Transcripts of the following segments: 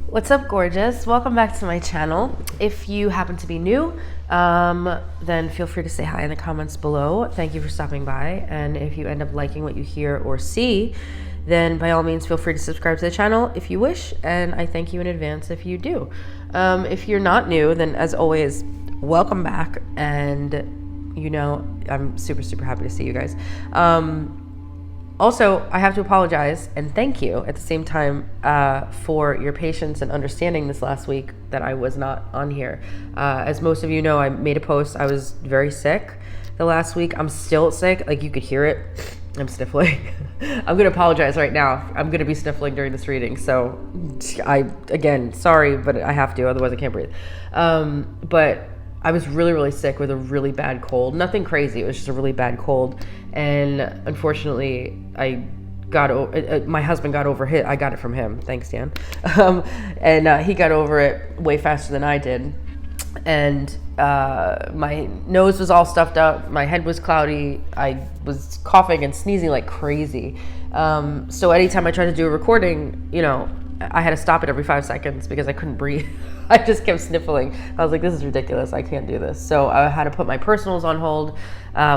What's up, gorgeous? Welcome back to my channel. If you happen to be new, then feel free to say hi in the comments below. Thank you for stopping by. And if you end up liking what you hear or see, then by all means feel free to subscribe to the channel if you wish, and I thank you in advance if you do. If you're not new, then as always, welcome back, and you know I'm super happy to see you guys. Also, I have to apologize and thank you at the same time for your patience and understanding this last week that I was not on here. As most of you know, I made a post. I was very sick the last week. I'm still sick. Like, you could hear it. I'm sniffling. I'm going to apologize right now. I'm going to be sniffling during this reading. So again, sorry, but I have to, otherwise I can't breathe. But I was really sick with a really bad cold. Nothing crazy. It was just a really bad cold. And unfortunately, my husband got over it. I got it from him. Thanks, Dan. And he got over it way faster than I did. And my nose was all stuffed up. My head was cloudy. I was coughing and sneezing like crazy. So anytime I tried to do a recording, you know, I had to stop it every 5 seconds because I couldn't breathe. I just kept sniffling. I was like, this is ridiculous. I can't do this. So I had to put my personals on hold,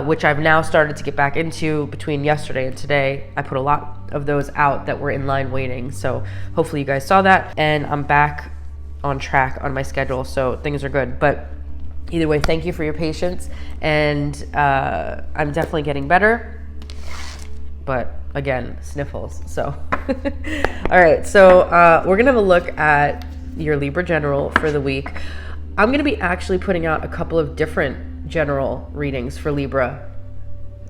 which I've now started to get back into between yesterday and today. I put a lot of those out that were in line waiting. So hopefully you guys saw that. And I'm back on track on my schedule. So things are good. But either way, thank you for your patience. And I'm definitely getting better. But again, sniffles. So all right, so we're gonna have a look at your Libra general for the week. I'm gonna be actually putting out a couple of different general readings for Libra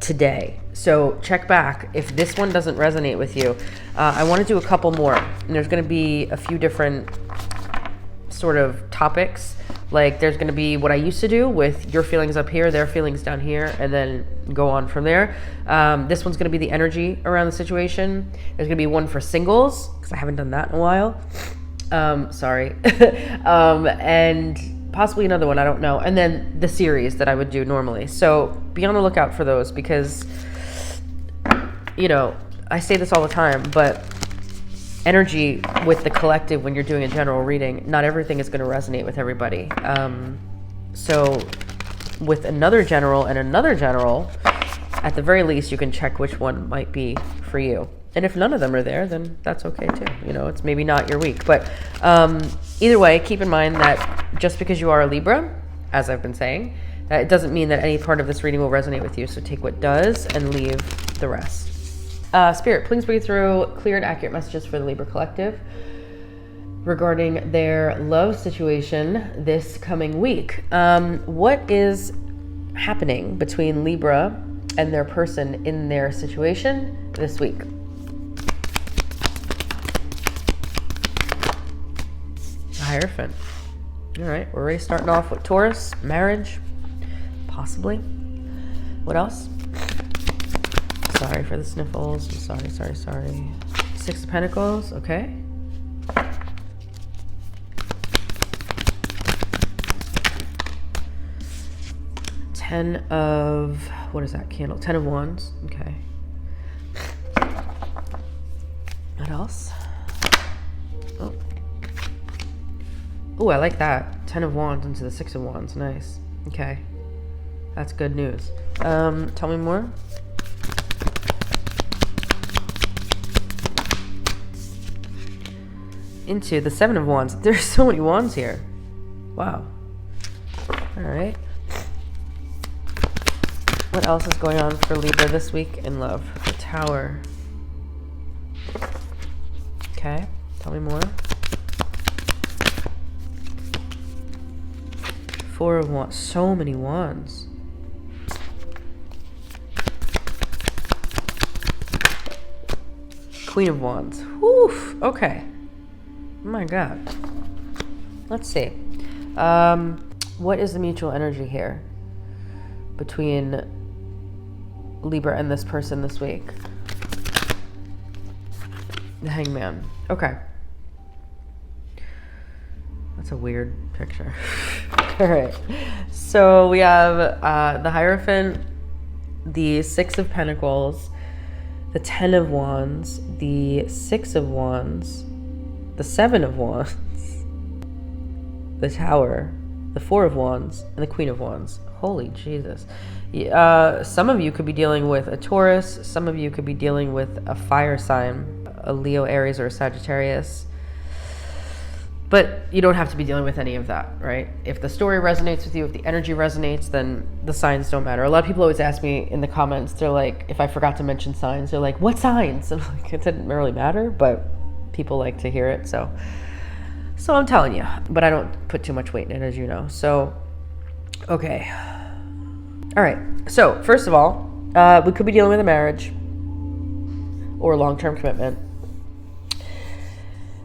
today, so check back if this one doesn't resonate with you. I want to do a couple more, and there's going to be a few different sort of topics. Like, there's going to be what I used to do with your feelings up here, their feelings down here, and then go on from there. This one's going to be the energy around the situation. There's going to be one for singles, because I haven't done that in a while. Sorry. And possibly another one, I don't know. And then the series that I would do normally. So be on the lookout for those, because, you know, I say this all the time, but energy with the collective when you're doing a general reading, not everything is going to resonate with everybody. So with another general and another general, at the very least, you can check which one might be for you. And if none of them are there, then that's okay too. You know, it's maybe not your week. But either way, keep in mind that just because you are a Libra, as I've been saying, it doesn't mean that any part of this reading will resonate with you. So take what does and leave the rest. Spirit, please bring through clear and accurate messages for the Libra collective regarding their love situation this coming week. What is happening between Libra and their person in their situation this week? The Hierophant. All right, we're already starting off with Taurus, marriage, possibly. What else? Sorry for the sniffles. I'm sorry. Six of Pentacles, okay. Ten of, what is that candle? 10 of Wands, okay. What else? Oh, I like that. 10 of Wands into the 6 of Wands, nice. Okay, that's good news. Tell me more. Into the 7 of Wands. There's so many wands here. Wow. All right. What else is going on for Libra this week in love? The Tower. Okay. Tell me more. 4 of Wands. So many wands. Queen of Wands. Whew. Okay. Oh my God. Let's see. What is the mutual energy here between Libra and this person this week? The Hangman. Okay. That's a weird picture. All right. So we have the Hierophant, the 6 of Pentacles, the 10 of Wands, the 6 of Wands, the Seven of Wands, the Tower, the Four of Wands, and the Queen of Wands. Holy Jesus. Some of you could be dealing with a Taurus. Some of you could be dealing with a fire sign, a Leo, Aries, or a Sagittarius. But you don't have to be dealing with any of that, right? If the story resonates with you, if the energy resonates, then the signs don't matter. A lot of people always ask me in the comments, they're like, if I forgot to mention signs, they're like, what signs? And I'm like, it didn't really matter, but people like to hear it. So I'm telling you, but I don't put too much weight in it, as you know. So, okay. All right. So first of all, we could be dealing with a marriage or long-term commitment.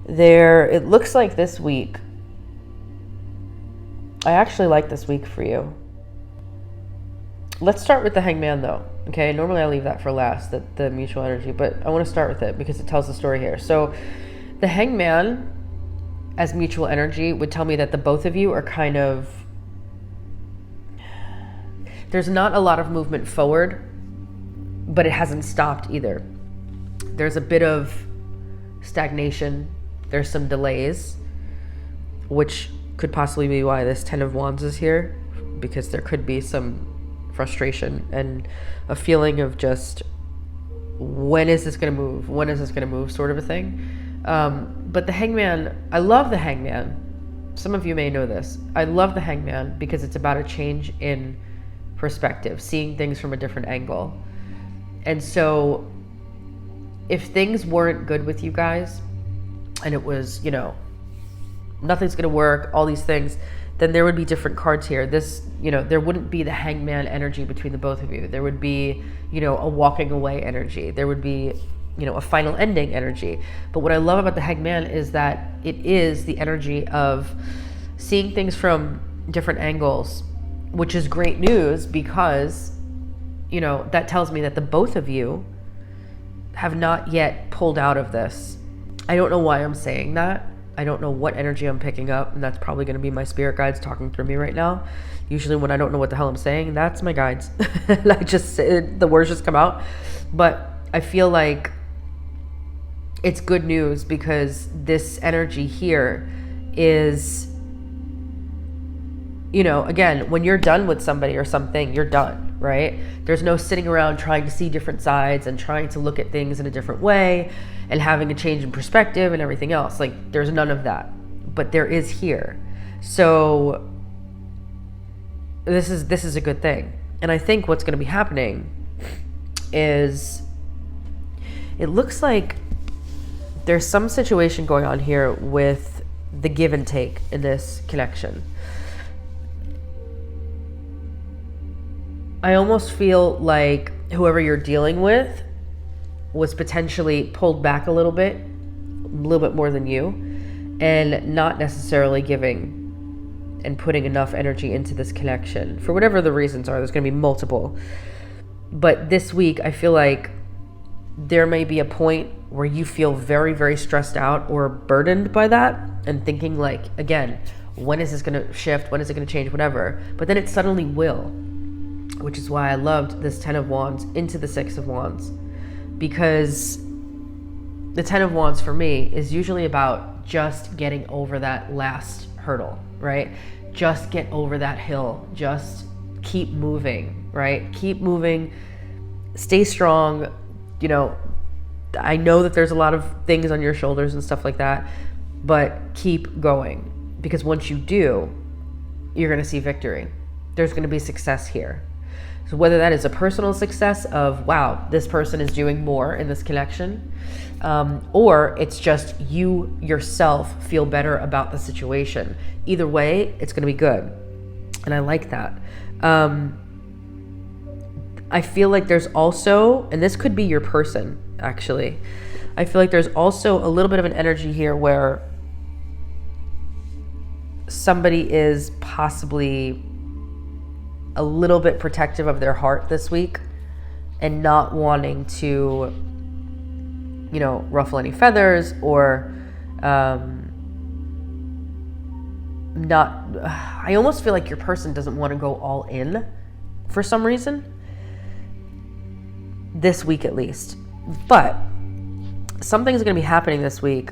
It looks like this week, I actually like this week for you. Let's start with the Hangman though, okay? Normally I leave that for last, the mutual energy, but I want to start with it because it tells the story here. So the Hangman as mutual energy would tell me that the both of you are kind of, there's not a lot of movement forward, but it hasn't stopped either. There's a bit of stagnation. There's some delays, which could possibly be why this Ten of Wands is here, because there could be some frustration and a feeling of just, when is this going to move? When is this going to move? Sort of a thing. But the Hangman, I love the Hangman. Some of you may know this. I love the Hangman because it's about a change in perspective, seeing things from a different angle. And so if things weren't good with you guys, and it was, nothing's going to work, all these things, then there would be different cards here. This, there wouldn't be the Hangman energy between the both of you. There would be, a walking away energy. There would be, a final ending energy. But what I love about the Hangman is that it is the energy of seeing things from different angles, which is great news because, that tells me that the both of you have not yet pulled out of this. I don't know why I'm saying that. I don't know what energy I'm picking up, and that's probably going to be my spirit guides talking through me right now. Usually when I don't know what the hell I'm saying, that's my guides. I just say, the words just come out. But I feel like it's good news because this energy here is, again, when you're done with somebody or something, you're done, right? There's no sitting around trying to see different sides and trying to look at things in a different way and having a change in perspective and everything else. Like, there's none of that, but there is here. So this is a good thing. And I think what's going to be happening is, it looks like there's some situation going on here with the give and take in this connection. I almost feel like whoever you're dealing with was potentially pulled back a little bit more than you, and not necessarily giving and putting enough energy into this connection. For whatever the reasons are, there's going to be multiple. But this week, I feel like there may be a point where you feel very, very stressed out or burdened by that and thinking like, again, when is this going to shift? When is it going to change? Whatever. But then it suddenly will, which is why I loved this Ten of Wands into the Six of Wands, because the Ten of Wands for me is usually about just getting over that last hurdle, right? Just get over that hill. Just keep moving, right? Keep moving. Stay strong. I know that there's a lot of things on your shoulders and stuff like that, but keep going, because once you do, you're going to see victory. There's going to be success here. So whether that is a personal success of, wow, this person is doing more in this connection, or it's just you yourself feel better about the situation. Either way, it's going to be good. And I like that. I feel like there's also, and this could be your person, actually. I feel like there's also a little bit of an energy here where somebody is possibly a little bit protective of their heart this week and not wanting to, ruffle any feathers or I almost feel like your person doesn't want to go all in for some reason. This week at least. But something's going to be happening this week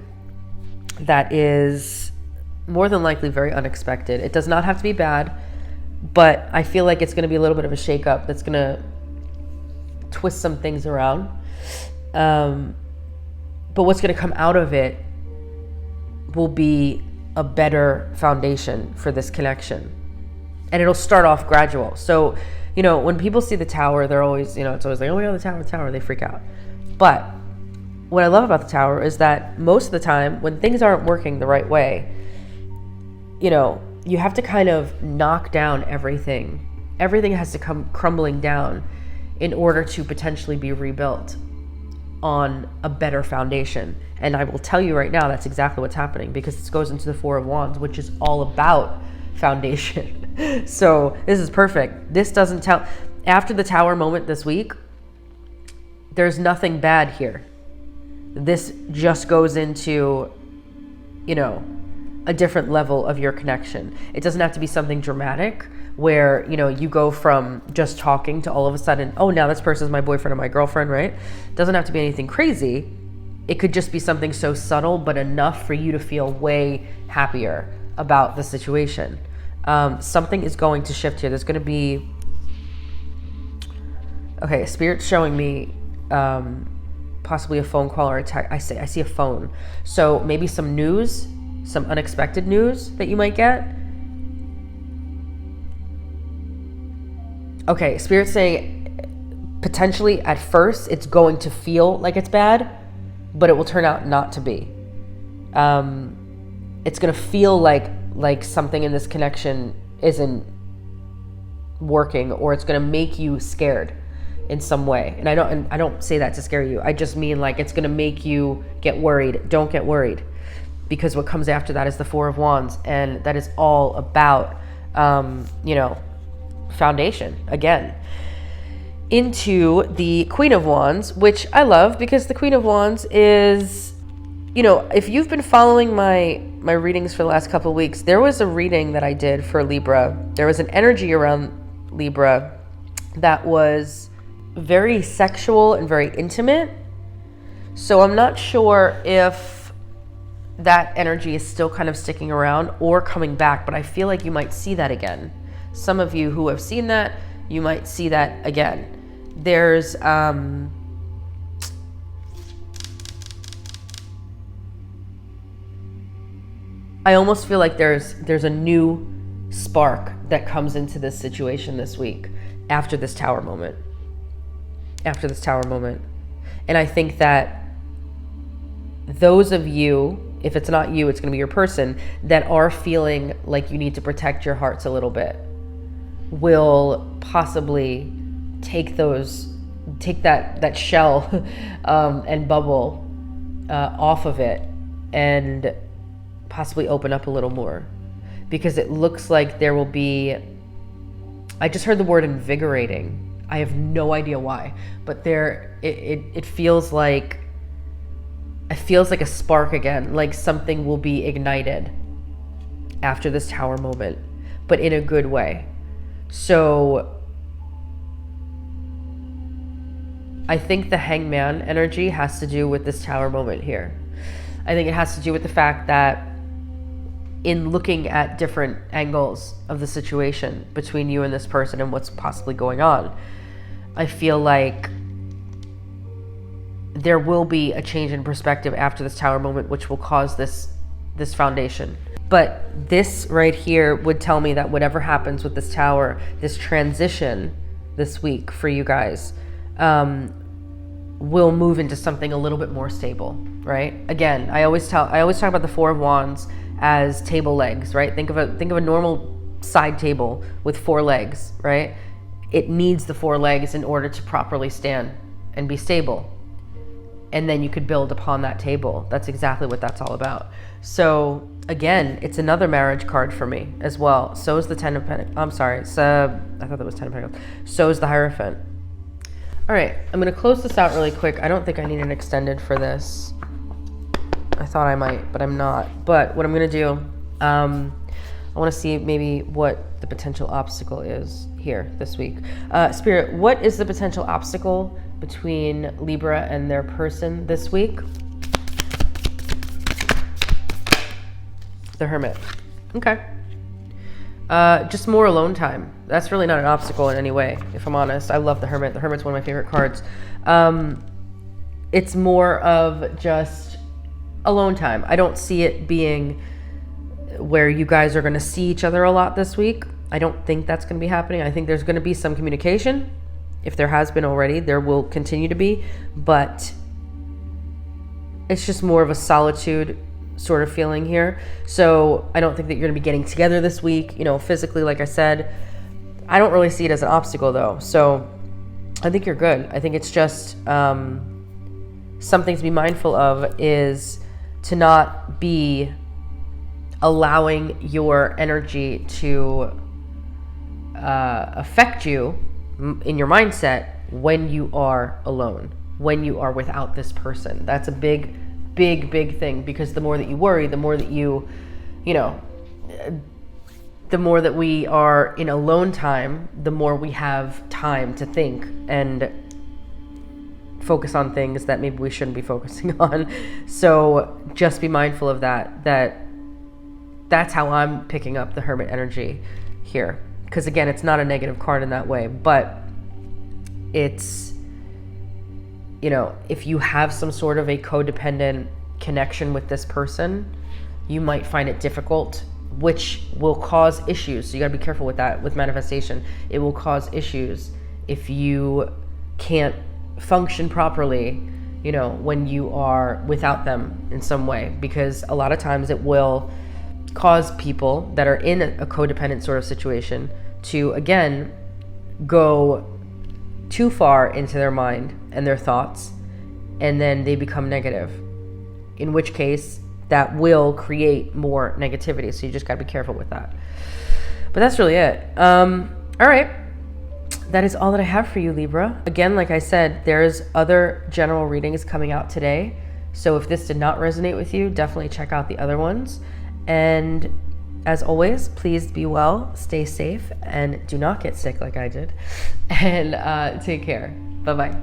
that is more than likely very unexpected. It does not have to be bad, but I feel like it's going to be a little bit of a shakeup that's going to twist some things around. But what's going to come out of it will be a better foundation for this connection. And it'll start off gradual. So, when people see the tower, they're always, it's always like, oh my God, the tower, they freak out. But what I love about the tower is that most of the time when things aren't working the right way, you have to kind of knock down everything. Everything has to come crumbling down in order to potentially be rebuilt on a better foundation. And I will tell you right now, that's exactly what's happening, because this goes into the Four of Wands, which is all about foundation. So this is perfect. This doesn't tell, after the tower moment this week, there's nothing bad here. This just goes into, a different level of your connection. It doesn't have to be something dramatic where, you go from just talking to all of a sudden, oh, now this person's my boyfriend or my girlfriend, right? It doesn't have to be anything crazy. It could just be something so subtle, but enough for you to feel way happier about the situation. Something is going to shift here. There's going to be, okay, Spirit's showing me possibly a phone call or a text. I see a phone. So maybe some news, some unexpected news that you might get. Okay, Spirit's saying potentially at first it's going to feel like it's bad, but it will turn out not to be. It's going to feel like something in this connection isn't working, or it's going to make you scared in some way. And I don't say that to scare you. I just mean like it's going to make you get worried. Don't get worried, because what comes after that is the Four of Wands, and that is all about foundation again. Into the Queen of Wands, which I love, because the Queen of Wands is, if you've been following my readings for the last couple of weeks, there was a reading that I did for Libra. There was an energy around Libra that was very sexual and very intimate. So I'm not sure if that energy is still kind of sticking around or coming back, but I feel like you might see that again. Some of you who have seen that, you might see that again. There's I almost feel like there's a new spark that comes into this situation this week after this tower moment. And I think that those of you, if it's not you, it's going to be your person, that are feeling like you need to protect your hearts a little bit, will possibly take that shell and bubble off of it and possibly open up a little more, because it looks like there will be, I just heard the word invigorating. I have no idea why, but it feels like a spark again, like something will be ignited after this tower moment, but in a good way. So I think the Hangman energy has to do with this tower moment here. I think it has to do with the fact that in looking at different angles of the situation between you and this person and what's possibly going on, I feel like there will be a change in perspective after this tower moment, which will cause this foundation. But this right here would tell me that whatever happens with this tower, this transition this week for you guys, will move into something a little bit more stable, right? Again, I always talk about the Four of Wands as table legs, right? Think of a normal side table with 4 legs, right? It needs the 4 legs in order to properly stand and be stable. And then you could build upon that table. That's exactly what that's all about. So again, it's another marriage card for me as well. So is the Ten of Pentacles. I'm sorry. So I thought that was Ten of Pentacles. So is the Hierophant. All right, I'm going to close this out really quick. I don't think I need an extended for this. I thought I might, but I'm not. But what I'm going to do, I want to see maybe what the potential obstacle is here this week. Spirit, what is the potential obstacle between Libra and their person this week? The Hermit. Okay. Just more alone time. That's really not an obstacle in any way, if I'm honest. I love the Hermit. The Hermit's one of my favorite cards. It's more of just alone time. I don't see it being where you guys are going to see each other a lot this week. I don't think that's going to be happening. I think there's going to be some communication. If there has been already, there will continue to be. But it's just more of a solitude sort of feeling here. So I don't think that you're going to be getting together this week, physically, like I said. I don't really see it as an obstacle, though. So I think you're good. I think it's just something to be mindful of is to not be allowing your energy to affect you in your mindset when you are alone, when you are without this person. That's a big thing, because the more that you worry, the more that the more that we are in alone time, the more we have time to think and focus on things that maybe we shouldn't be focusing on. So just be mindful of that's how I'm picking up the Hermit energy here. Because again, it's not a negative card in that way, but it's, if you have some sort of a codependent connection with this person, you might find it difficult, which will cause issues. So you gotta be careful with that, with manifestation. It will cause issues if you can't function properly, when you are without them in some way, because a lot of times it will cause people that are in a codependent sort of situation to, again, go too far into their mind and their thoughts, and then they become negative, in which case that will create more negativity. So you just got to be careful with that. But that's really it. All right. That is all that I have for you, Libra. Again, like I said, there's other general readings coming out today. So if this did not resonate with you, definitely check out the other ones. And as always, please be well, stay safe, and do not get sick like I did. And take care. Bye-bye.